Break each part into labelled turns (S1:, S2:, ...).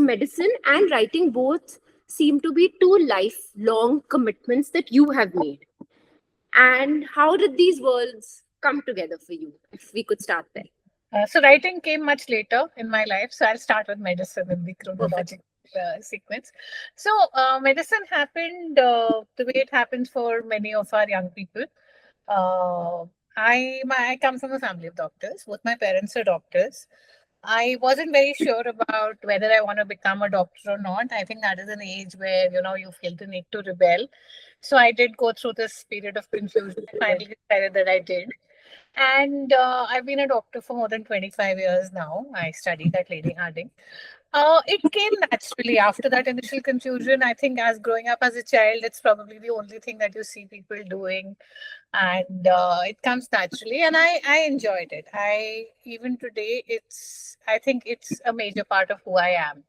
S1: medicine and writing both seem to be two lifelong commitments that you have made. And how did these worlds come together for you? If we could start there.
S2: So writing came much later in my life. So I'll start with medicine in the
S1: Perfect.
S2: chronological sequence. So medicine happened the way it happens for many of our young people. Uh, I come from a family of doctors. Both my parents are doctors. I wasn't very sure about whether I want to become a doctor or not. I think that is an age where you feel the need to rebel. So I did go through this period of confusion. I finally decided that I did. And I've been a doctor for more than 25 years now. I studied at Lady Harding. It came naturally after that initial confusion. I think as growing up as a child, it's probably the only thing that you see people doing, and it comes naturally. And I enjoyed it. Even today, I think it's a major part of who I am.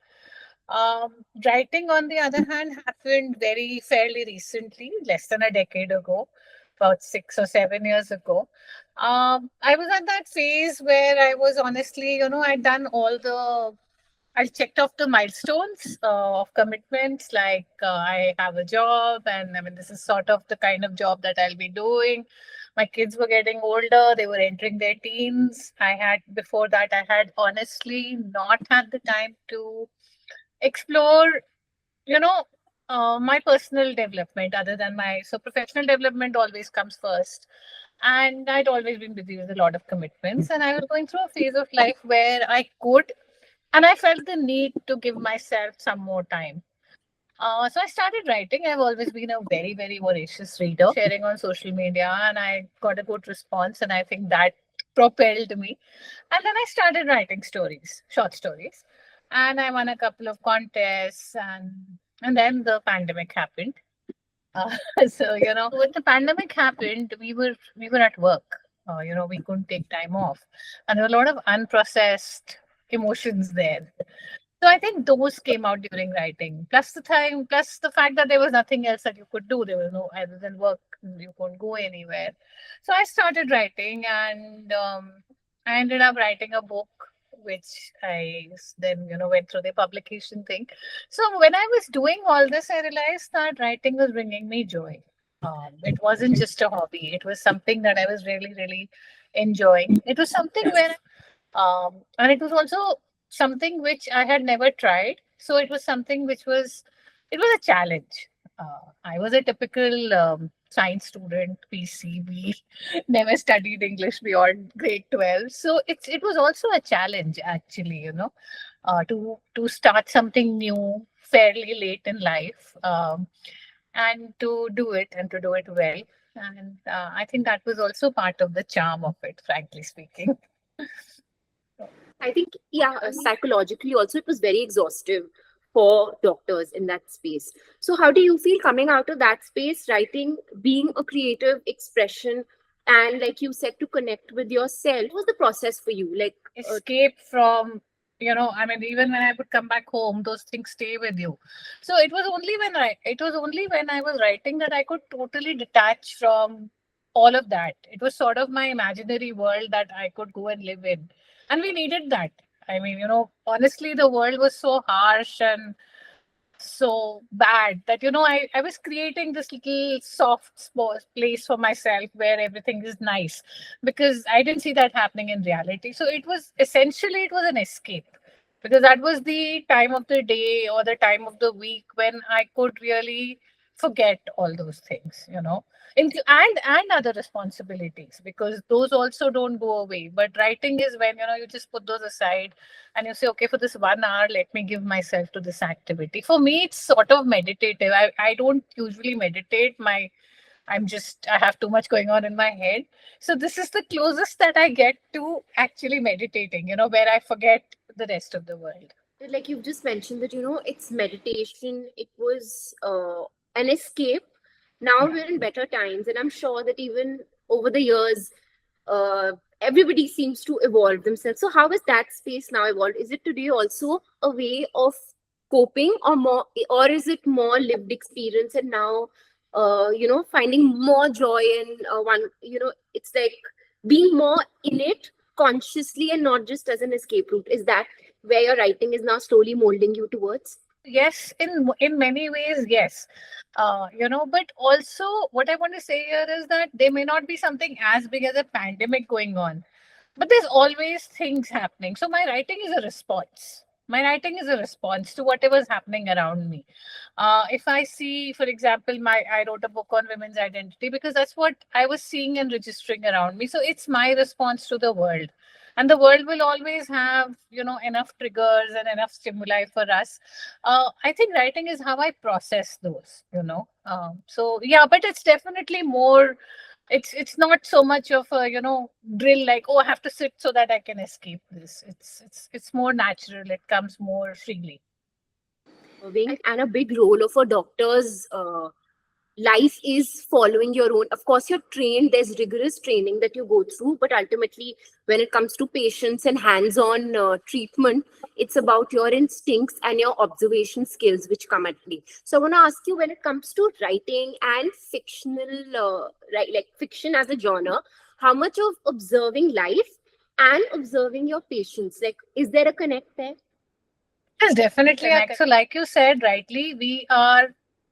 S2: Writing, on the other hand, happened very fairly recently, less than a decade ago, about 6 or 7 years ago. I was at that phase where I was honestly, I'd done I checked off the milestones of commitments, like I have a job, and I mean, this is sort of the kind of job that I'll be doing. My kids were getting older, they were entering their teens. Before that, I had honestly not had the time to explore, you know, my personal development other than so professional development always comes first. And I'd always been busy with a lot of commitments. And I was going through a phase of life where and I felt the need to give myself some more time. So I started writing. I've always been a very, very voracious reader, sharing on social media, and I got a good response. And I think that propelled me. And then I started writing stories, short stories, and I won a couple of contests. And then the pandemic happened. Uh, so when the pandemic happened, we were at work. We couldn't take time off, and there were a lot of unprocessed emotions there. So I think those came out during writing. Plus the fact that there was nothing else that you could do. There was no other than work. You couldn't go anywhere. So I started writing, and I ended up writing a book, which I then went through the publication thing. So when I was doing all this, I realized that writing was bringing me joy. It wasn't just a hobby. It was something that I was really, really enjoying. It was something where and it was also something which I had never tried. So it was something it was a challenge. I was a typical science student, PCB, never studied English beyond grade 12. So it was also a challenge, actually, to start something new fairly late in life, and to do it well. And I think that was also part of the charm of it, frankly speaking.
S1: I think, yeah, psychologically also it was very exhaustive for doctors in that space. So, how do you feel coming out of that space, writing, being a creative expression, and like you said, to connect with yourself? What was the process for you? Like,
S2: escape from, I mean, even when I would come back home, those things stay with you. So it was only when I was writing that I could totally detach from all of that. It was sort of my imaginary world that I could go and live in. And we needed that. I mean, honestly, the world was so harsh and so bad that I was creating this little soft place for myself where everything is nice, because I didn't see that happening in reality. So it was an escape, because that was the time of the day or the time of the week when I could really forget all those things, and other responsibilities, because those also don't go away. But writing is when you just put those aside and you say, okay, for this 1 hour, let me give myself to this activity. For me, it's sort of meditative. I don't usually meditate. I have too much going on in my head. So this is the closest that I get to actually meditating, where I forget the rest of the world.
S1: like you've just mentioned that it's meditation. It was an escape. Now we're in better times, and I'm sure that even over the years, everybody seems to evolve themselves. So how is that space now evolved? Is it today also a way of coping, or more, or is it more lived experience, and now finding more joy in it's like being more in it consciously and not just as an escape route? Is that where your writing is now slowly molding you towards?
S2: Yes, in many ways, yes. But also what I want to say here is that there may not be something as big as a pandemic going on, but there's always things happening. So my writing is a response. My writing is a response to whatever's happening around me. If I see, for example, my I wrote a book on women's identity because that's what I was seeing and registering around me. So it's my response to the world, and the world will always have enough triggers and enough stimuli for us. I think writing is how I process those. So yeah, but it's definitely more. It's not so much of a drill like, oh, I have to sit so that I can escape this. It's more natural. It comes more freely.
S1: Observing, and a big role of a doctor's life is following your own. Of course, you're trained, there's rigorous training that you go through, but ultimately, when it comes to patients and hands on treatment, it's about your instincts and your observation skills which come at play. So, I want to ask you, when it comes to writing and fictional, like fiction as a genre, how much of observing life and observing your patients, like, is there a connect there?
S2: There's definitely a connect. So, like you said rightly,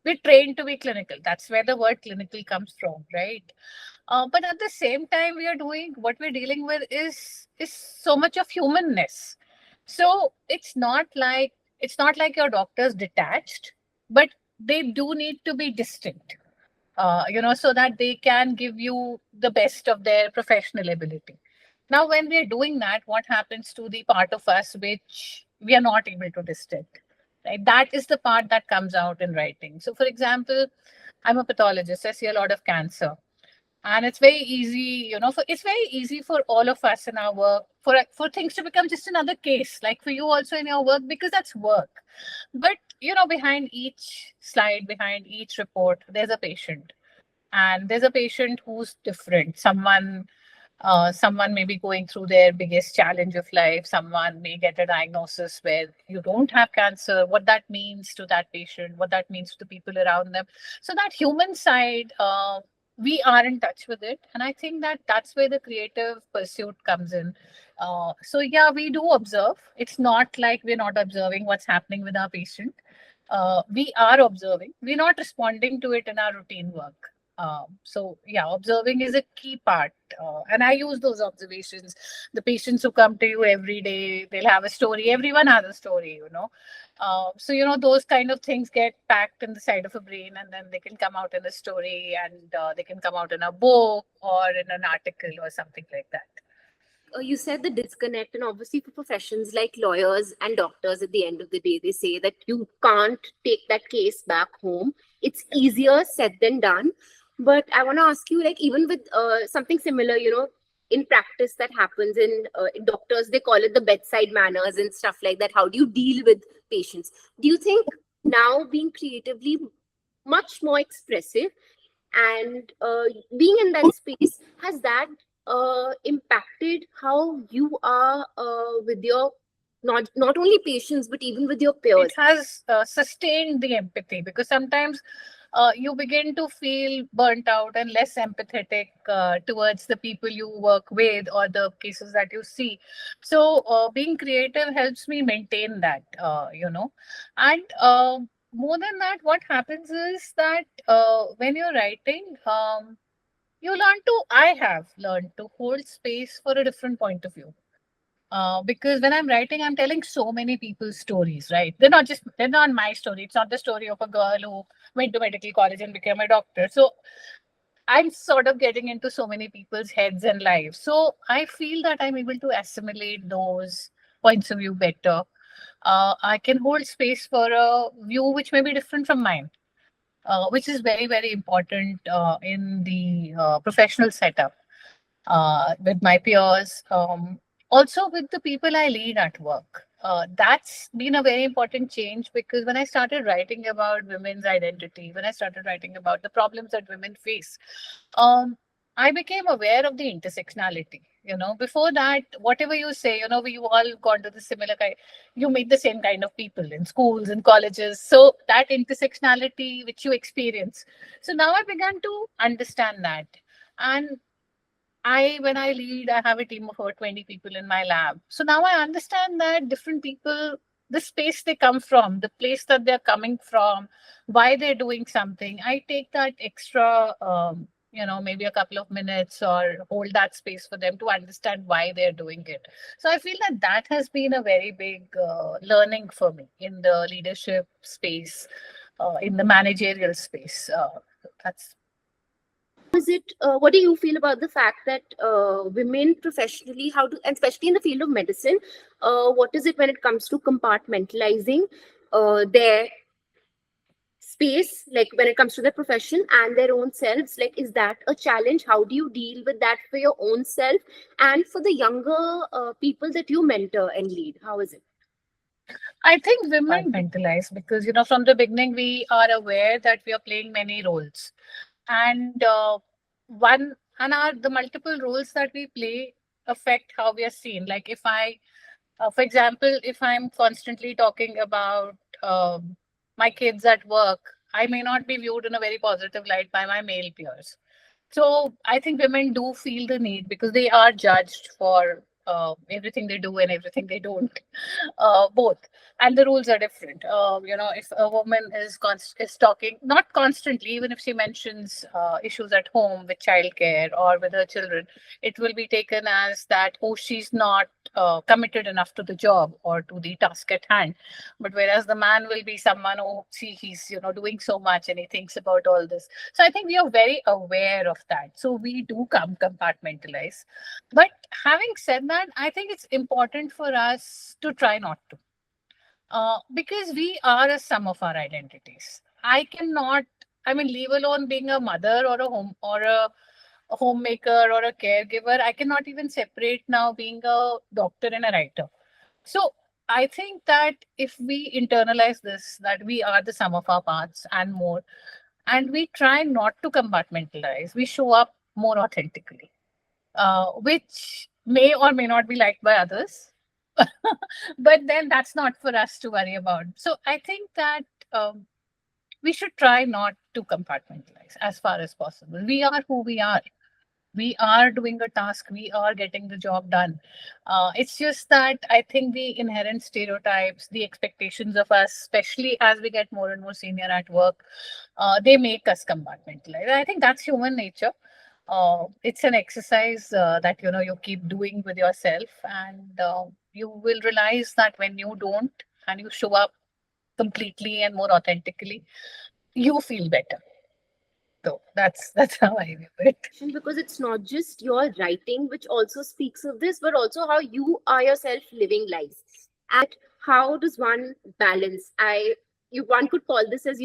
S2: we're trained to be clinical. That's where the word clinical comes from, right? But at the same time, we are doing what we're dealing with is so much of humanness. So it's not like your doctor's detached, but they do need to be distinct. So that they can give you the best of their professional ability. Now, when we are doing that, what happens to the part of us which we are not able to distinct? Right? That is the part that comes out in writing. So, for example, I'm a pathologist. I see a lot of cancer, and it's very easy, it's very easy for all of us in our work for things to become just another case, like for you also in your work, because that's work. But behind each slide, behind each report, there's a patient, and there's a patient who's different. Someone may be going through their biggest challenge of life. Someone may get a diagnosis where you don't have cancer, what that means to that patient, what that means to the people around them. So that human side, we are in touch with it, and I think that that's where the creative pursuit comes in. So yeah, we do observe. It's not like we're not observing what's happening with our patient. We are observing. We're not responding to it in our routine work. So yeah, observing is a key part, and I use those observations. The patients who come to you every day, they'll have a story. Everyone has a story. So those kind of things get packed in the side of a brain, and then they can come out in a story, and they can come out in a book or in an article or something like that.
S1: You said the disconnect, and obviously for professions like lawyers and doctors, at the end of the day, they say that you can't take that case back home. It's easier said than done. But I want to ask you, like, even with something similar, in practice that happens in doctors, they call it the bedside manners and stuff like that. How do you deal with patients? Do you think now being creatively much more expressive and being in that space, has that impacted how you are with your not only patients but even with your
S2: It
S1: peers?
S2: has sustained the empathy, because sometimes you begin to feel burnt out and less empathetic towards the people you work with or the cases that you see. So being creative helps me maintain that, and more than that, what happens is that when you're writing, I have learned to hold space for a different point of view. Because when I'm writing, I'm telling so many people's stories, right? They're not my story. It's not the story of a girl who went to medical college and became a doctor. So I'm sort of getting into so many people's heads and lives. So I feel that I'm able to assimilate those points of view better. I can hold space for a view which may be different from mine, which is very, very important in the professional setup with my peers, also with the people I lead at work. That's been a very important change, because when I started writing about women's identity, when I started writing about the problems that women face, um, I became aware of the intersectionality. Before that, whatever you say, we all gone to the similar kind, you meet the same kind of people in schools and colleges. So that intersectionality which you experience. So now I began to understand that. And when I lead, I have a team of over 20 people in my lab. So now I understand that different people, the space they come from, the place that they're coming from, why they're doing something. I take that extra, maybe a couple of minutes or hold that space for them to understand why they're doing it. So I feel that that has been a very big learning for me in the leadership space, in the managerial space. That's
S1: Is it, what do you feel about the fact that women professionally, how to, and especially in the field of medicine, what is it when it comes to compartmentalizing their space, like when it comes to their profession and their own selves? Like, is that a challenge? How do you deal with that for your own self and for the younger people that you mentor and lead? How is it?
S2: I think women compartmentalize because, from the beginning, we are aware that we are playing many roles. And the multiple roles that we play affect how we are seen. Like, for example, if I'm constantly talking about my kids at work, I may not be viewed in a very positive light by my male peers. So I think women do feel the need because they are judged for everything they do and everything they don't, both, and the rules are different. If a woman is talking not constantly, even if she mentions issues at home with childcare or with her children, it will be taken as that, oh, she's not committed enough to the job or to the task at hand. But whereas the man will be someone, oh, see, he's doing so much and he thinks about all this. So I think we are very aware of that. So we do compartmentalize. But having said that, I think it's important for us to try not to. Because we are a sum of our identities. I cannot, leave alone being a mother or a homemaker or a caregiver. I cannot even separate now being a doctor and a writer. So I think that if we internalize this, that we are the sum of our parts and more, and we try not to compartmentalize, we show up more authentically, which may or may not be liked by others. But then that's not for us to worry about. So I think that we should try not to compartmentalize as far as possible. We are who we are. We are doing a task, we are getting the job done. It's just that I think the inherent stereotypes, the expectations of us, especially as we get more and more senior at work, they make us compartmentalize. I think that's human nature. It's an exercise that you keep doing with yourself, and you will realize that when you don't and you show up completely and more authentically, you feel better. So that's how I view it.
S1: Because it's not just your writing which also speaks of this, but also how you are yourself living life. And how does one balance? One could call this as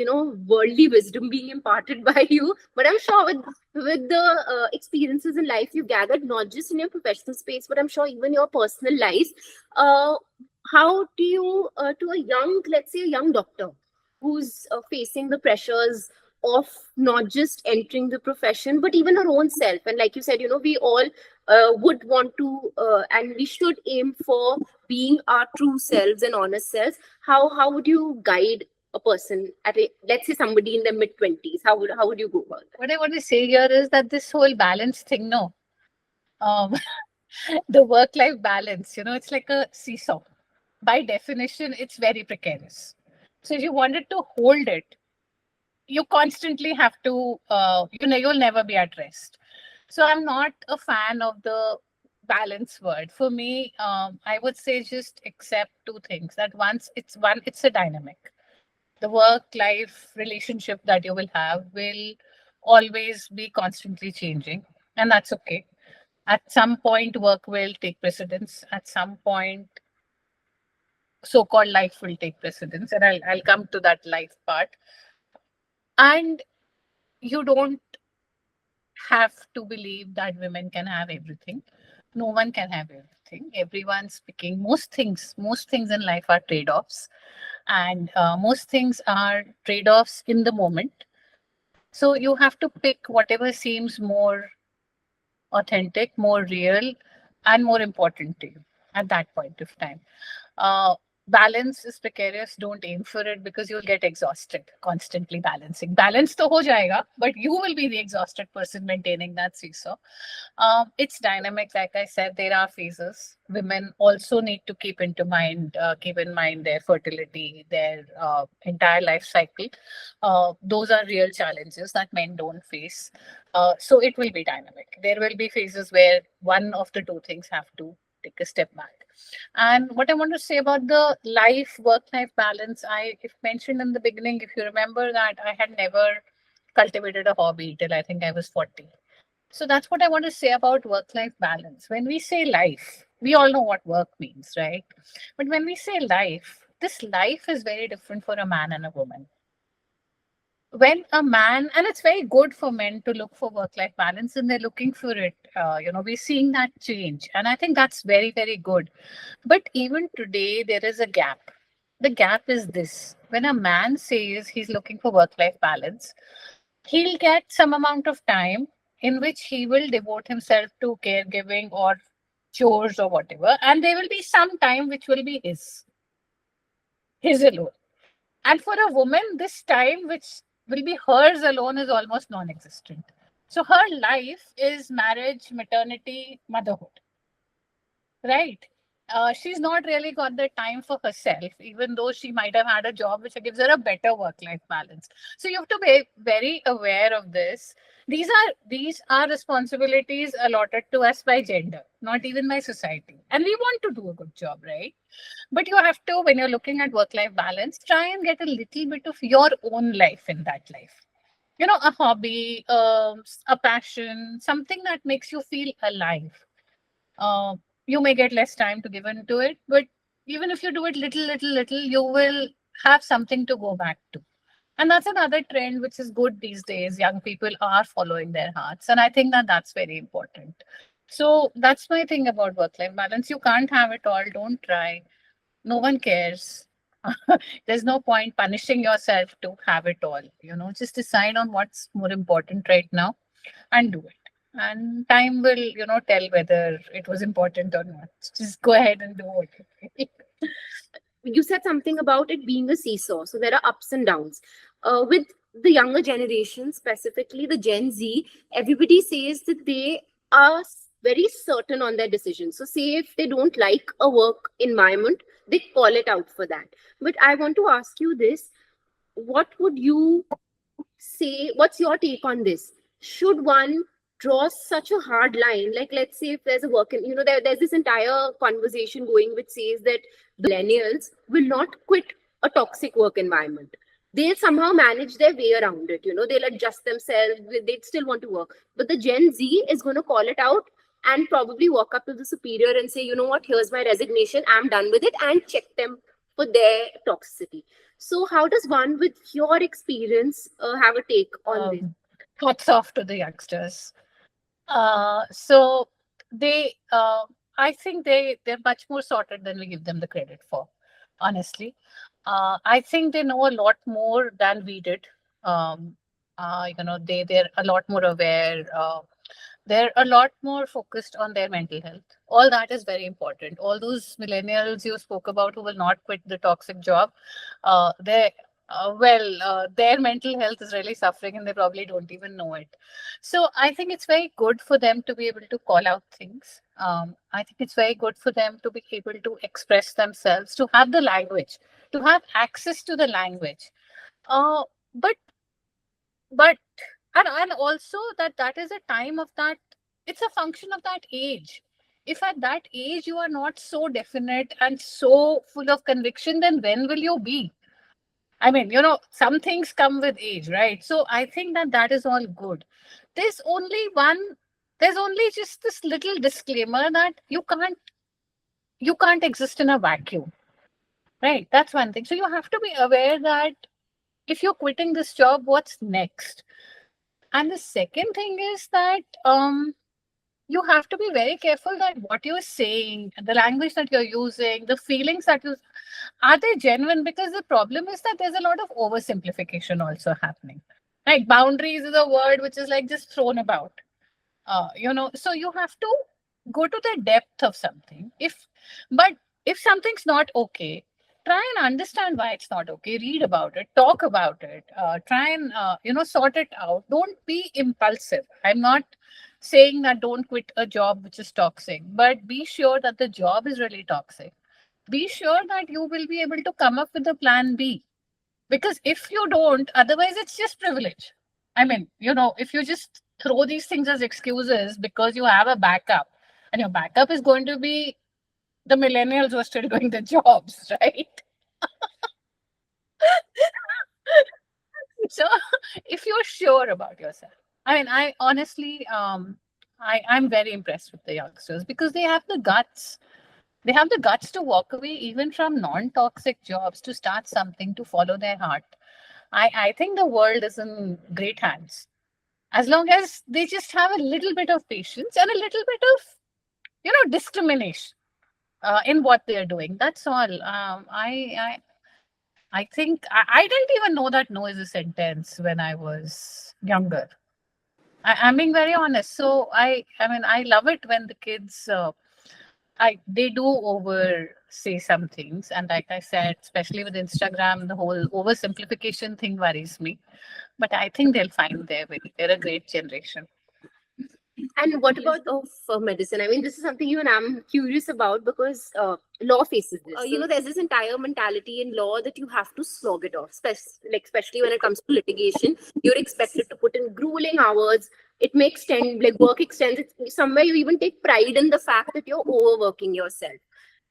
S1: worldly wisdom being imparted by you, but I'm sure with the experiences in life you've gathered, not just in your professional space, but I'm sure even your personal life. Uh, how do you, to a young, let's say a young doctor who's facing the pressures of not just entering the profession but even our own self, and like you said, we all would want to and we should aim for being our true selves and honest selves. How would you guide a person let's say somebody in their mid 20s? How would you go about that?
S2: What I want to say here is that this whole balance thing, no, um, the work-life balance, it's like a seesaw. By definition, it's very precarious. So if you wanted to hold it, you constantly have to, you'll never be at rest. So I'm not a fan of the balance word. For me, I would say just accept two things. That it's a dynamic. The work-life relationship that you will have will always be constantly changing, and that's okay. At some point, work will take precedence. At some point, so-called life will take precedence, and I'll come to that life part. And you don't have to believe that women can have everything. No one can have everything. Everyone's picking most things in life are trade-offs, and most things are trade-offs in the moment. So you have to pick whatever seems more authentic, more real, and more important to you at that point of time. balance is precarious. Don't aim for it because you'll get exhausted constantly balancing. Balance to ho jayega, but you will be the exhausted person maintaining that seesaw. It's dynamic, like I said. There are phases. Women also need to keep in mind their fertility, their entire life cycle. Those are real challenges that men don't face. So it will be dynamic. There will be phases where one of the two things have to take a step back. And what I want to say about the life work life balance, I if mentioned in the beginning, if you remember that I had never cultivated a hobby till I think I was 40. So that's what I want to say about work life balance. When we say life, we all know what work means, right? But when we say life, this life is very different for a man and a woman. When a man, and it's very good for men to look for work life balance and they're looking for it, we're seeing that change. And I think that's very, very good. But even today, there is a gap. The gap is this: when a man says he's looking for work life balance, he'll get some amount of time in which he will devote himself to caregiving or chores or whatever. And there will be some time which will be his alone. And for a woman, this time, which will be hers alone, is almost non existent. So her life is marriage, maternity, motherhood, right? She's not really got the time for herself, even though she might have had a job which gives her a better work-life balance. So you have to be very aware of this. These are responsibilities allotted to us by gender, not even by society. And we want to do a good job, right? But you have to, when you're looking at work-life balance, try and get a little bit of your own life in that life. A hobby, a passion, something that makes you feel alive. uh, you may get less time to give into it, but even if you do it little, you will have something to go back to. And that's another trend which is good these days. Young people are following their hearts, and I think that that's very important. So that's my thing about work-life balance. You can't have it all. Don't try. No one cares. There's no point punishing yourself to have it all. Just decide on what's more important right now and do it. And time will, tell whether it was important or not. Just go ahead and do it.
S1: You said something about it being a seesaw. So there are ups and downs. With the younger generation, specifically the Gen Z, everybody says that they are very certain on their decisions. So, say if they don't like a work environment, they call it out for that. But I want to ask you this: what would you say, what's your take on this? Should one draw such a hard line? Like, let's say if there's a work, there's this entire conversation going which says that the millennials will not quit a toxic work environment. They'll somehow manage their way around it. They'll adjust themselves. They'd still want to work. But the Gen Z is going to call it out and probably walk up to the superior and say, you know what, here's my resignation. I'm done with it, and check them for their toxicity. So, how does one, with your experience, have a take on this?
S2: Hats off to the youngsters. So they, I think they're much more sorted than we give them the credit for. Honestly, I think they know a lot more than we did. Um, they're a lot more aware. They're a lot more focused on their mental health. All that is very important. All those millennials you spoke about who will not quit the toxic job, they their mental health is really suffering and they probably don't even know it. So I think it's very good for them to be able to call out things. I think it's very good for them to be able to express themselves, to have the language, to have access to the language. Uh, but but and also that is a time of that. It's a function of that age. If at that age you are not so definite and so full of conviction, then when will you be? I mean, some things come with age, right? So I think that is all good. There's only one, there's only just this little disclaimer that you can't exist in a vacuum, right? That's one thing. So you have to be aware that if you're quitting this job, what's next? And the second thing is that you have to be very careful that what you're saying, the language that you're using, the feelings that you are they genuine? Because the problem is that there's a lot of oversimplification also happening. Like boundaries is a word which is like just thrown about. So you have to go to the depth of something. But if something's not okay, try and understand why it's not okay. Read about it, talk about it, try and sort it out. Don't be impulsive. I'm not saying that don't quit a job which is toxic, but be sure that the job is really toxic. Be sure that you will be able to come up with a plan B, because if you don't, otherwise it's just privilege. I mean, if you just throw these things as excuses because you have a backup, and your backup is going to be the millennials who are still doing the jobs, right? So if you're sure about yourself, I mean, I honestly, I'm very impressed with the youngsters because they have the guts. They have the guts to walk away even from non-toxic jobs to start something, to follow their heart. I think the world is in great hands as long as they just have a little bit of patience and a little bit of discrimination in what they are doing. That's all. I think I didn't even know that no is a sentence when I was younger. I'm being very honest. So I mean, I love it when the kids, they do over say some things, and like I said, especially with Instagram, the whole oversimplification thing worries me. But I think they'll find their way. They're a great generation.
S1: And what about of medicine? I mean, this is something even I'm curious about because law faces this. There's this entire mentality in law that you have to slog it off, especially when it comes to litigation. You're expected to put in grueling hours. It makes work extends. Somewhere you even take pride in the fact that you're overworking yourself.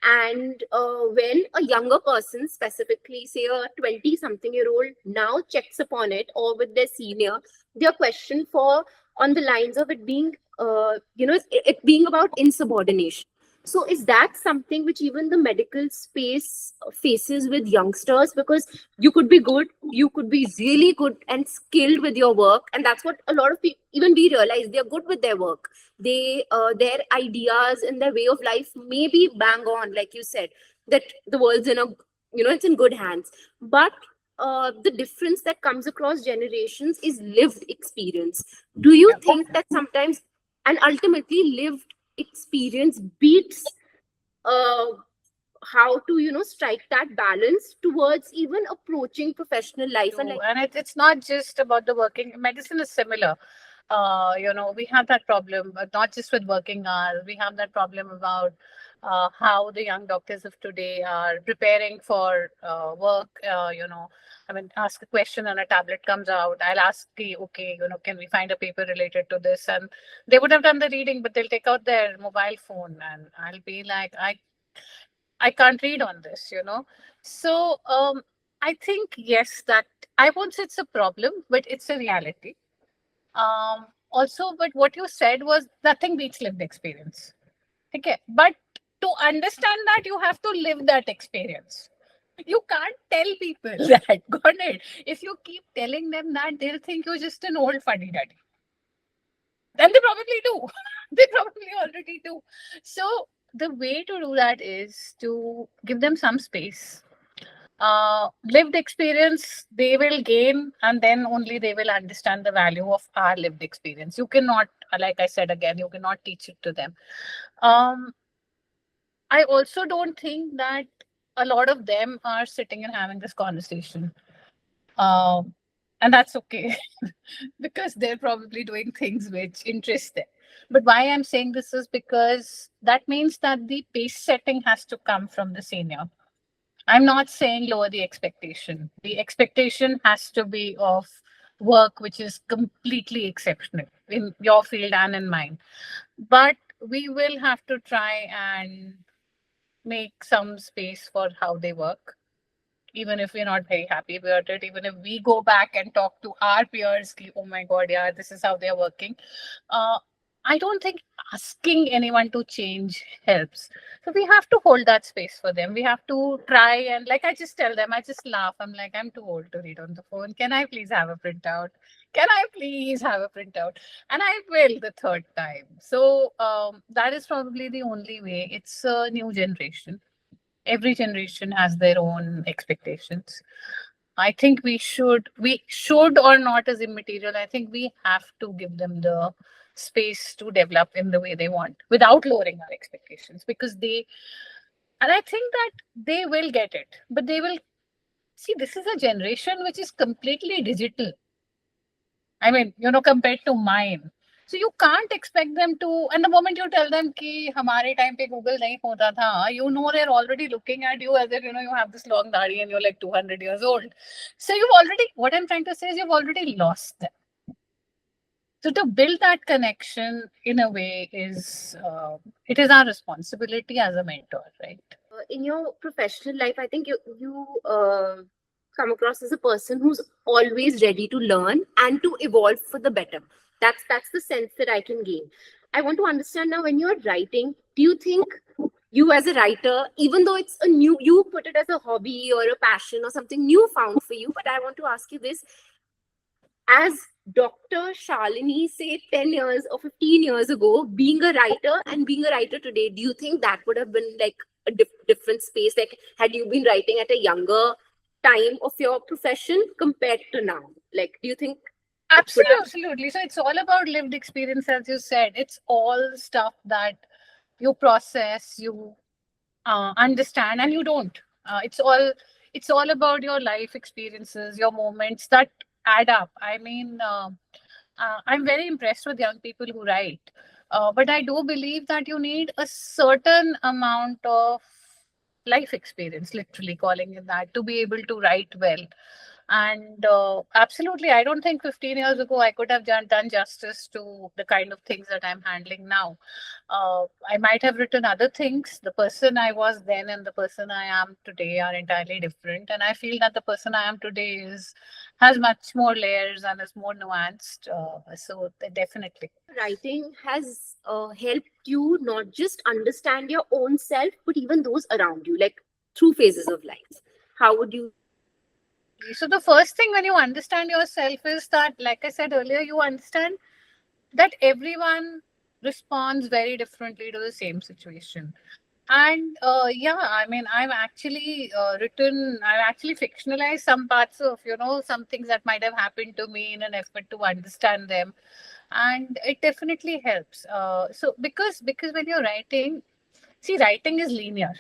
S1: And when a younger person, specifically say a 20-something-year-old, now checks upon it or with their senior, their question for on the lines of it being, it being about insubordination. So is that something which even the medical space faces with youngsters? Because you could be good, you could be really good and skilled with your work, and that's what a lot of people, even we realize, they're good with their work. Their ideas and their way of life may be bang on, like you said, that the world's in a, it's in good hands. But the difference that comes across generations is lived experience. Do you
S2: Yeah.
S1: think that sometimes, and ultimately, lived experience beats uh, how to, strike that balance towards even approaching professional life? And
S2: True. And it's not just about the working. Medicine is similar. We have that problem, but not just with working hours. We have that problem about how the young doctors of today are preparing for work. I mean, ask a question and a tablet comes out. I'll ask, okay, can we find a paper related to this? And they would have done the reading, but they'll take out their mobile phone, and I'll be like, I can't read on this. So I think, yes, that I won't say it's a problem, but it's a reality. Also, but what you said was nothing beats lived experience. Okay. But to understand that, you have to live that experience. You can't tell people that. Got it? If you keep telling them that, they'll think you're just an old fuddy duddy. And they probably do. They probably already do. So the way to do that is to give them some space. Lived experience they will gain, and then only they will understand the value of our lived experience. You cannot, like I said again, you cannot teach it to them. um I also don't think that a lot of them are sitting and having this conversation, um and that's okay. Because they're probably doing things which interest them. But why I'm saying this is because that means that the pace setting has to come from the senior. I'm not saying lower the expectation. The expectation has to be of work which is completely exceptional in your field and in mine. But we will have to try and make some space for how they work, even if we're not very happy about it, even if we go back and talk to our peers, oh my God, yeah, this is how they're working. Uh, I don't think asking anyone to change helps. So we have to hold that space for them. We have to try and, like, I just tell them, I just laugh. I'm like, I'm too old to read on the phone. Can I please have a printout? Can I please have a printout? And I will the third time. So that is probably the only way. It's a new generation. Every generation has their own expectations. I think we should or not as immaterial. I think we have to give them the space to develop in the way they want without lowering our expectations, because And I think that they will get it, but they will see this is a generation which is completely digital. I mean, compared to mine. So you can't expect them to, and the moment you tell them कि हमारे time पे Google नहीं होता था, they're already looking at you as if, you have this long दाढ़ी and you're like 200 years old. So what I'm trying to say is you've already lost them. So to build that connection in a way it is our responsibility as a mentor, right?
S1: In your professional life, I think you come across as a person who's always ready to learn and to evolve for the better. That's the sense that I can gain. I want to understand now, when you're writing, do you think you as a writer, even though it's a new, you put it as a hobby or a passion or something new found for you, but I want to ask you this: as Dr. Shalini, say 10 years or 15 years ago, being a writer and being a writer today, do you think that would have been like a different space? Like, had you been writing at a younger time of your profession compared to now? Like, do you think it would have?
S2: Absolutely. So it's all about lived experience, as you said. It's all stuff that you process, you understand, and you don't. It's all about your life experiences, your moments that add up. I mean, I'm very impressed with young people who write, but I do believe that you need a certain amount of life experience, literally calling it that, to be able to write well. And absolutely, I don't think 15 years ago I could have done justice to the kind of things that I'm handling now. I might have written other things. The person I was then and the person I am today are entirely different. And I feel that the person I am today has much more layers and is more nuanced. So definitely.
S1: Writing has helped you not just understand your own self, but even those around you, like through phases of life. How would you?
S2: So the first thing when you understand yourself is that, like I said earlier, you understand that everyone responds very differently to the same situation. And yeah, I mean, I've actually fictionalized some parts of, some things that might have happened to me in an effort to understand them. And it definitely helps. So because when you're writing, see, writing is linear.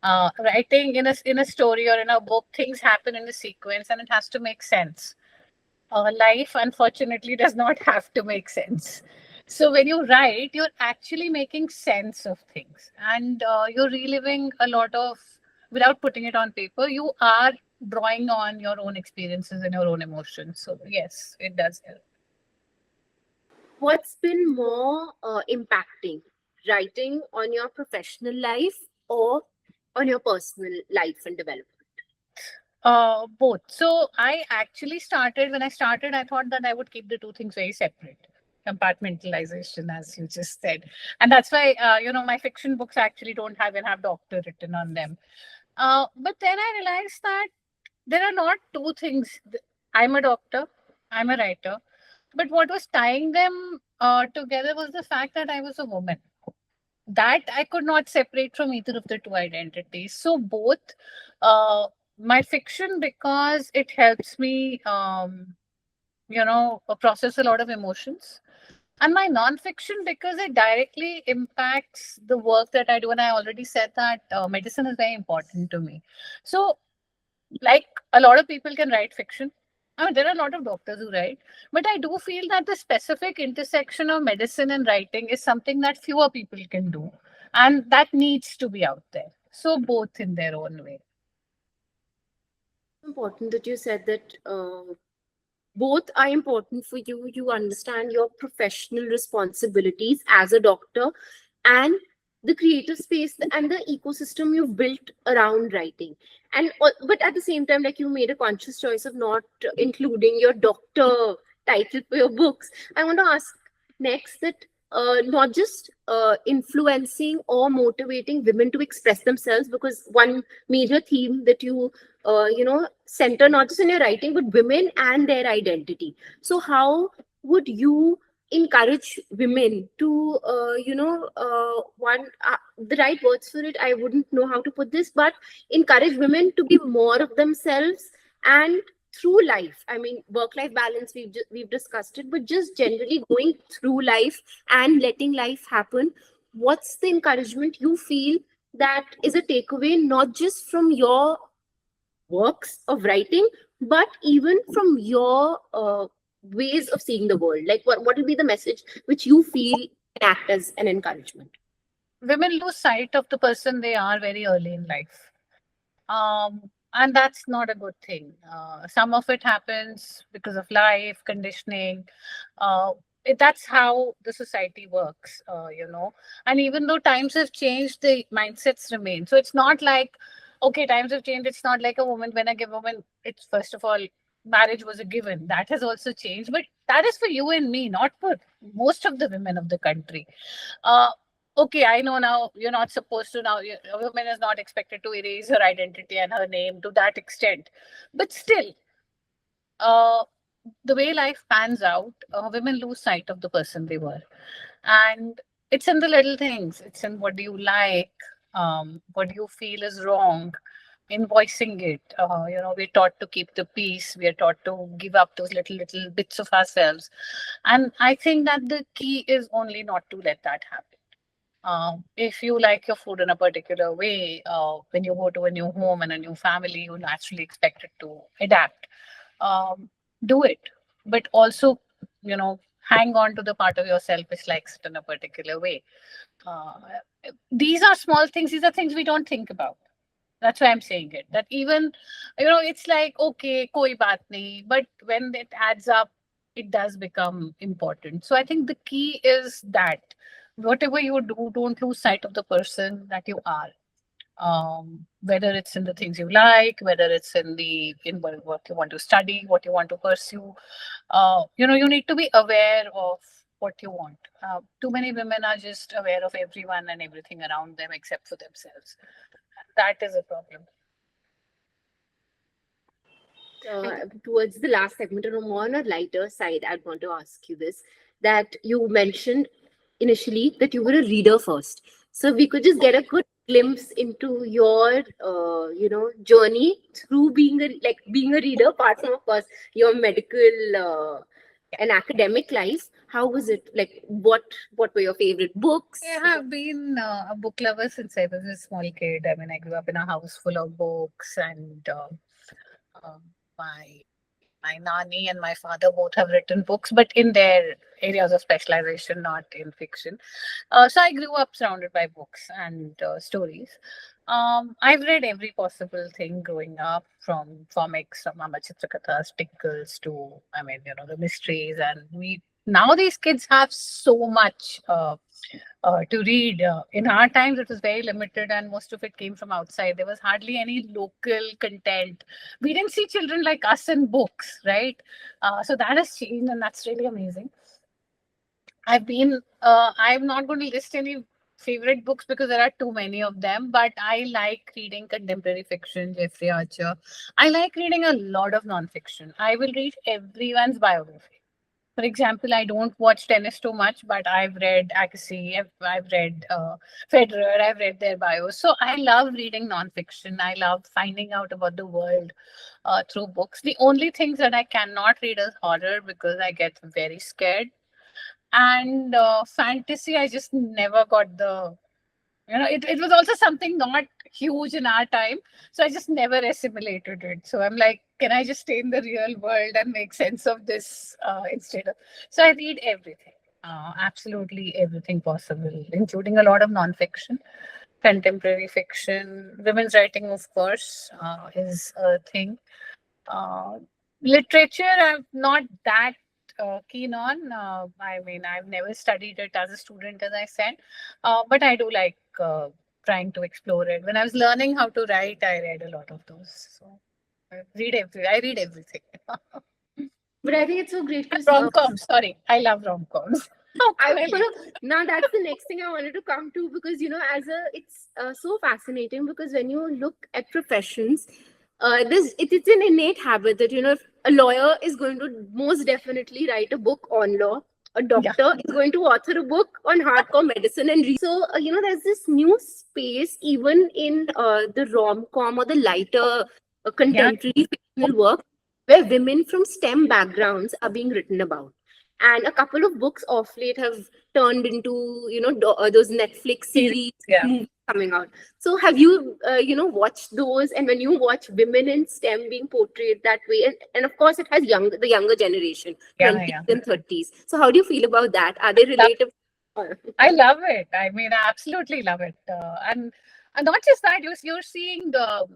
S2: Writing in a story or in a book, things happen in a sequence and it has to make sense. Life, unfortunately, does not have to make sense. So when you write, you're actually making sense of things, and you're reliving a lot of, without putting it on paper, you are drawing on your own experiences and your own emotions. So yes, it does help.
S1: What's been more impacting, writing on your professional life or on your personal life and development?
S2: Both. So I actually started, when I started, I thought that I would keep the two things very separate. Compartmentalization, as you just said. And that's why, my fiction books actually don't have doctor written on them. But then I realized that there are not two things. I'm a doctor, I'm a writer. But what was tying them together was the fact that I was a woman. That I could not separate from either of the two identities. So both, uh, my fiction, because it helps me, process a lot of emotions, and my non-fiction because it directly impacts the work that I do. And I already said that medicine is very important to me. So, like, a lot of people can write fiction. I mean, there are a lot of doctors who write, but I do feel that the specific intersection of medicine and writing is something that fewer people can do, and that needs to be out there. So, both in their own way.
S1: Important that you said that both are important for you. You understand your professional responsibilities as a doctor and the creative space and the ecosystem you've built around writing. And but at the same time, like, you made a conscious choice of not including your doctor title for your books. I want to ask next that not just influencing or motivating women to express themselves, because one major theme that you center not just in your writing but women and their identity. So how would you encourage women to one the right words for it, I wouldn't know how to put this, but encourage women to be more of themselves, and through life, I mean, work life balance, we've discussed it, but just generally going through life and letting life happen, what's the encouragement you feel that is a takeaway not just from your works of writing, but even from your ways of seeing the world? Like, what will be the message which you feel can act as an encouragement?
S2: Women lose sight of the person they are very early in life. And that's not a good thing. Some of it happens because of life, conditioning. Uh, that's how the society works, And even though times have changed, the mindsets remain. So it's not like, okay, times have changed. It's not like a woman, when I give a woman, it's first of all, marriage was a given. That has also changed. But that is for you and me, not for most of the women of the country. Uh, okay, I know now you're not supposed to now. A woman is not expected to erase her identity and her name to that extent, but still, uh, the way life pans out, women lose sight of the person they were, and it's in the little things. It's in what do you like, what do you feel is wrong, in voicing it. We're taught to keep the peace. We are taught to give up those little bits of ourselves, and I think that the key is only not to let that happen. If you like your food in a particular way, when you go to a new home and a new family, you naturally expect it to adapt. Um, do it, but also, hang on to the part of yourself which likes it in a particular way. Uh, these are small things. These are things we don't think about. That's why I'm saying it. That even, it's like, okay, koi baat nahi, but when it adds up, it does become important. So I think the key is that whatever you do, don't lose sight of the person that you are. Whether it's in the things you like, whether it's in what you want to study, what you want to pursue. You need to be aware of what you want. Too many women are just aware of everyone and everything around them except for themselves. That is a problem.
S1: Towards the last segment, and more on a lighter side, I'd want to ask you this, that you mentioned initially that you were a reader first. So we could just get a good glimpse into your, journey through being a reader, apart from, of course, your medical and academic life. How was it? Like, what were your favorite books?
S2: I have been a book lover since I was a small kid. I mean, I grew up in a house full of books, and um, my my nani and my father both have written books, but in their areas of specialization, not in fiction. So I grew up surrounded by books and stories. I've read every possible thing growing up, from comics, from Mama Chitrakatha's, Tickles to, I mean, the mysteries. And we now these kids have so much to read. In our times, it was very limited, and most of it came from outside. There was hardly any local content. We didn't see children like us in books, right? So that has changed, and that's really amazing. I'm not going to list any favorite books because there are too many of them, but I like reading contemporary fiction, Jeffrey Archer. I like reading a lot of nonfiction. I will read everyone's biography. For example, I don't watch tennis too much, but I've read Agassi, I've read Federer, I've read their bios. So I love reading nonfiction. I love finding out about the world through books. The only things that I cannot read is horror because I get very scared. And fantasy, I just never got it was also something not huge in our time. So I just never assimilated it. So I'm like, can I just stay in the real world and make sense of this instead of. So I read everything, absolutely everything possible, including a lot of nonfiction, contemporary fiction, women's writing, of course, is a thing. Uh, Literature, I'm not that keen on. I mean, I've never studied it as a student, as I said, but I do like trying to explore it. When I was learning how to write, I read a lot of those. So I read everything.
S1: But I think it's so great because
S2: Rom-coms, sorry, I love rom-coms. How
S1: I
S2: can I
S1: sort
S2: leave?
S1: of now that's the next thing I wanted to come to, because it's so fascinating, because when you look at professions, it's an innate habit that if a lawyer is going to most definitely write a book on law, a
S2: Yeah,
S1: doctor is going to author a book on hardcore medicine and so there's this new space even in the rom-com or the lighter
S2: yeah,
S1: contemporary fictional work, where women from STEM backgrounds are being written about. And a couple of books off late have turned into those Netflix
S2: series,
S1: series,
S2: yeah.
S1: movies coming out. So have you, watched those? And when you watch women in STEM being portrayed that way, and of course it has the younger generation,
S2: Yeah,
S1: 20s
S2: yeah.
S1: and 30s. So how do you feel about that? Are they relatable?
S2: I love it. I mean, I absolutely love it. And not just that, you're seeing the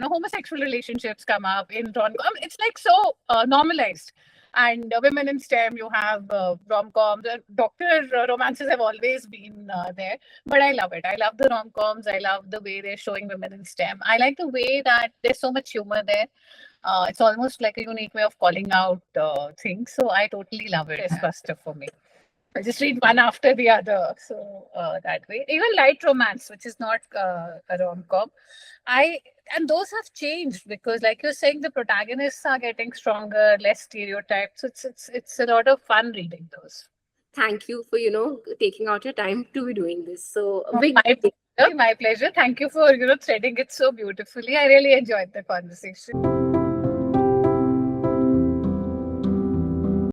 S2: homosexual relationships come up in rom-com. It's like so normalized. And women in STEM, you have rom-coms. Doctor romances have always been there, but I love it. I love the rom-coms. I love the way they're showing women in STEM. I like the way that there's so much humor there. It's almost like a unique way of calling out things. So I totally love it. It's Buster for me. I just read one after the other. So that way, even light romance, which is not a rom com, I and those have changed because, like you're saying, the protagonists are getting stronger, less stereotyped. So it's a lot of fun reading those.
S1: Thank you for, taking out your time to be doing this. So a
S2: Oh,
S1: big
S2: my pleasure. My pleasure. Thank you for threading it so beautifully. I really enjoyed the conversation.